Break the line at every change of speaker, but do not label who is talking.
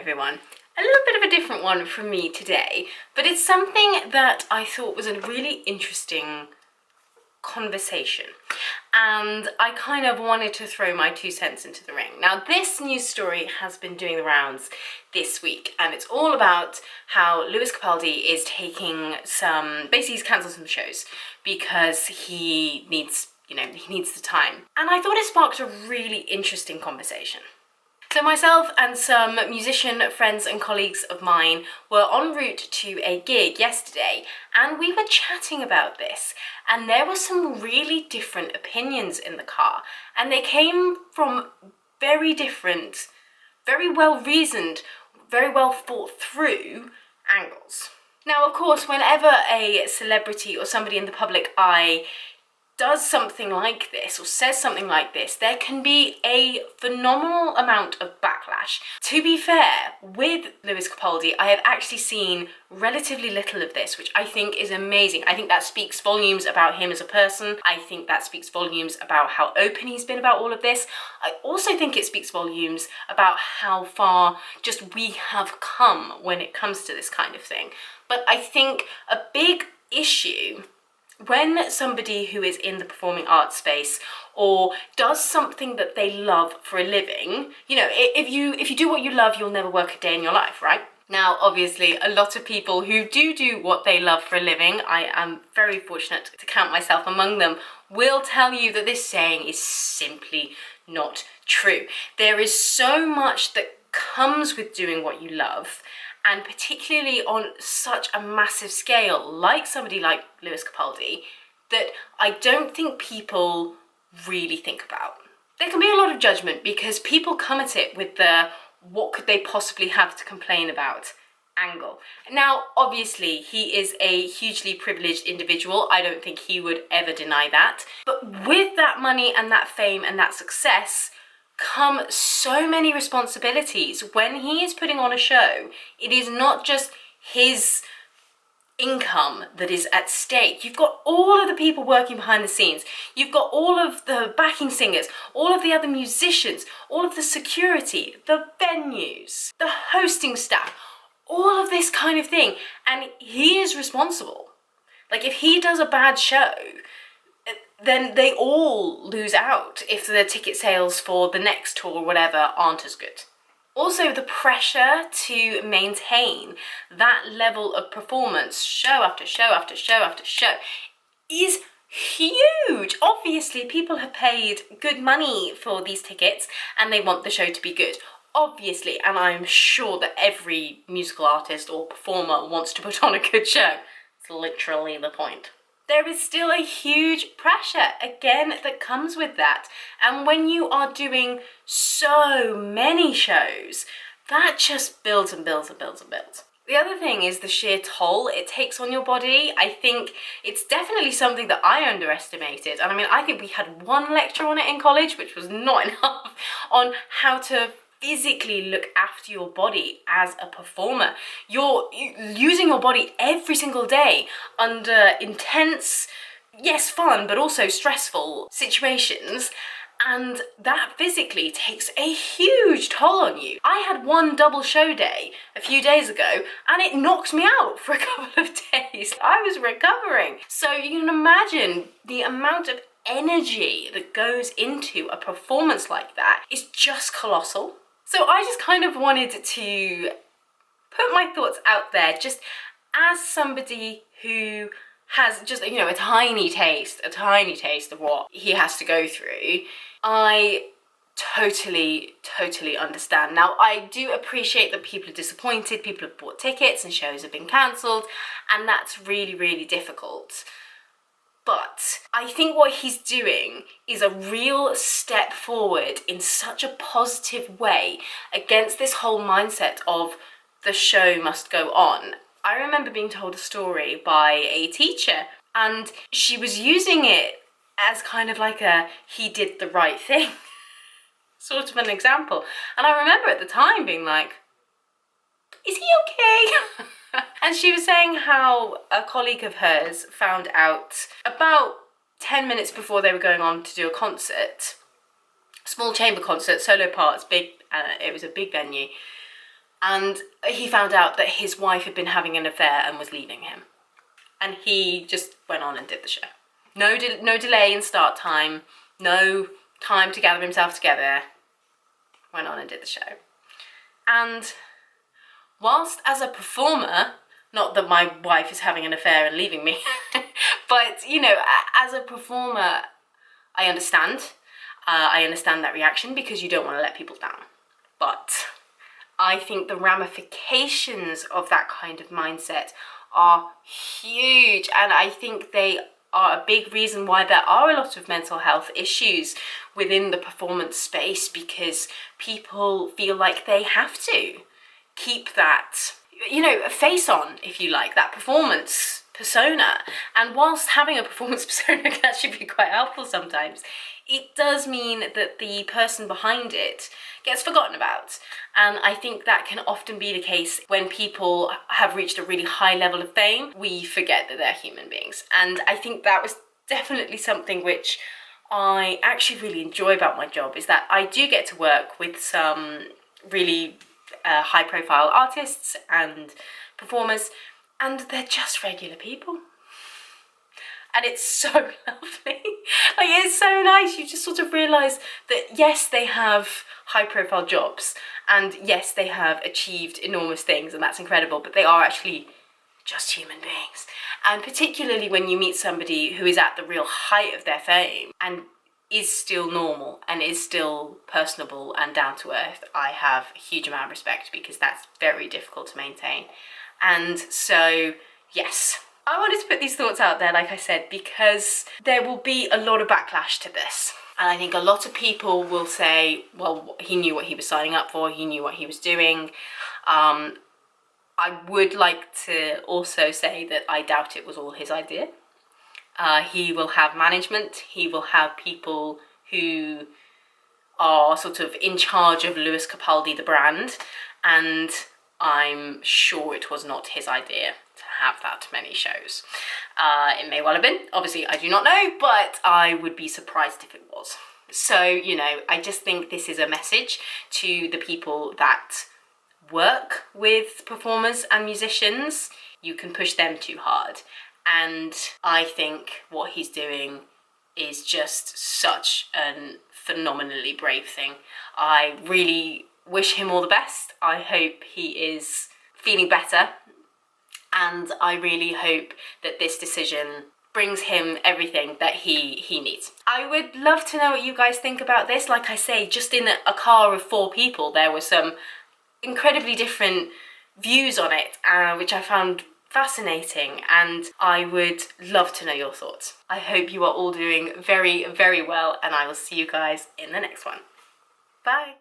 everyone. A little bit of a different one from me today, but it's something that I thought was a really interesting conversation, and I kind of wanted to throw my 2 cents into the ring. Now, this news story has been doing the rounds this week, and it's all about how Lewis Capaldi is taking basically he's cancelled some shows because he needs the time. And I thought it sparked a really interesting conversation. So myself and some musician friends and colleagues of mine were en route to a gig yesterday, and we were chatting about this, and there were some really different opinions in the car, and they came from very different, very well reasoned, very well thought through angles. Now, of course, whenever a celebrity or somebody in the public eye does something like this or says something like this, there can be a phenomenal amount of backlash. To be fair, with Lewis Capaldi, I have actually seen relatively little of this, which I think is amazing. I think that speaks volumes about him as a person. I think that speaks volumes about how open he's been about all of this. I also think it speaks volumes about how far just we have come when it comes to this kind of thing. But I think a big issue when somebody who is in the performing arts space or does something that they love for a living, if you do what you love, you'll never work a day in your life, right? Now, obviously, a lot of people who do what they love for a living, I am very fortunate to count myself among them, will tell you that this saying is simply not true. There is so much that comes with doing what you love, and particularly on such a massive scale, like somebody like Lewis Capaldi, that I don't think people really think about. There can be a lot of judgment because people come at it with the what could they possibly have to complain about angle. Now, obviously, he is a hugely privileged individual. I don't think he would ever deny that. But with that money and that fame and that success come so many responsibilities. When he is putting on a show, it is not just his income that is at stake. You've got all of the people working behind the scenes. You've got all of the backing singers, all of the other musicians, all of the security, the venues, the hosting staff, all of this kind of thing. And he is responsible. Like, if he does a bad show, then they all lose out if the ticket sales for the next tour or whatever aren't as good. Also, the pressure to maintain that level of performance show after show after show after show is huge. Obviously, people have paid good money for these tickets and they want the show to be good. Obviously, and I'm sure that every musical artist or performer wants to put on a good show. It's literally the point. There is still a huge pressure, again, that comes with that. And when you are doing so many shows, that just builds and builds and builds and builds. The other thing is the sheer toll it takes on your body. I think it's definitely something that I underestimated. And I think we had one lecture on it in college, which was not enough, on how to physically look after your body as a performer. You're using your body every single day under intense, yes, fun, but also stressful situations. And that physically takes a huge toll on you. I had one double show day a few days ago, and it knocked me out for a couple of days. I was recovering. So you can imagine the amount of energy that goes into a performance like that is just colossal. So I just kind of wanted to put my thoughts out there, just as somebody who has just, a tiny taste of what he has to go through. I totally understand. Now, I do appreciate that people are disappointed, people have bought tickets and shows have been cancelled, and that's really, really difficult. But I think what he's doing is a real step forward in such a positive way against this whole mindset of the show must go on. I remember being told a story by a teacher, and she was using it as kind of like a he did the right thing sort of an example. And I remember at the time being like, is he okay? And she was saying how a colleague of hers found out about 10 minutes before they were going on to do a concert, small chamber concert, solo parts, big, it was a big venue, and he found out that his wife had been having an affair and was leaving him. And he just went on and did the show. No delay in start time, no time to gather himself together. Went on and did the show. And whilst as a performer, not that my wife is having an affair and leaving me, but, you know, as a performer, I understand. I understand that reaction because you don't want to let people down. But I think the ramifications of that kind of mindset are huge, and I think they are a big reason why there are a lot of mental health issues within the performance space, because people feel like they have to keep that, you know, face on, if you like, that performance persona. And whilst having a performance persona can actually be quite helpful sometimes, it does mean that the person behind it gets forgotten about. And I think that can often be the case when people have reached a really high level of fame. We forget that they're human beings. And I think that was definitely something which I actually really enjoy about my job, is that I do get to work with some really high profile artists and performers, and they're just regular people. And it's so lovely. Like, it's so nice. You just sort of realise that, yes, they have high profile jobs, and yes, they have achieved enormous things, and that's incredible, but they are actually just human beings. And particularly when you meet somebody who is at the real height of their fame and is still normal and is still personable and down to earth, I have a huge amount of respect, because that's very difficult to maintain. And so, yes, I wanted to put these thoughts out there, like I said, because there will be a lot of backlash to this. And I think a lot of people will say, well, he knew what he was signing up for, he knew what he was doing. I would like to also say that I doubt it was all his idea. He will have management, he will have people who are sort of in charge of Lewis Capaldi, the brand, and I'm sure it was not his idea to have that many shows. It may well have been, obviously I do not know, but I would be surprised if it was. So, you know, I just think this is a message to the people that work with performers and musicians. You can push them too hard. And I think what he's doing is just such a phenomenally brave thing. I really wish him all the best. I hope he is feeling better, and I really hope that this decision brings him everything that he needs. I would love to know what you guys think about this. Like I say, just in a car of 4 people, there were some incredibly different views on it, which I found fascinating, and I would love to know your thoughts. I hope you are all doing very, very well, and I will see you guys in the next one. Bye.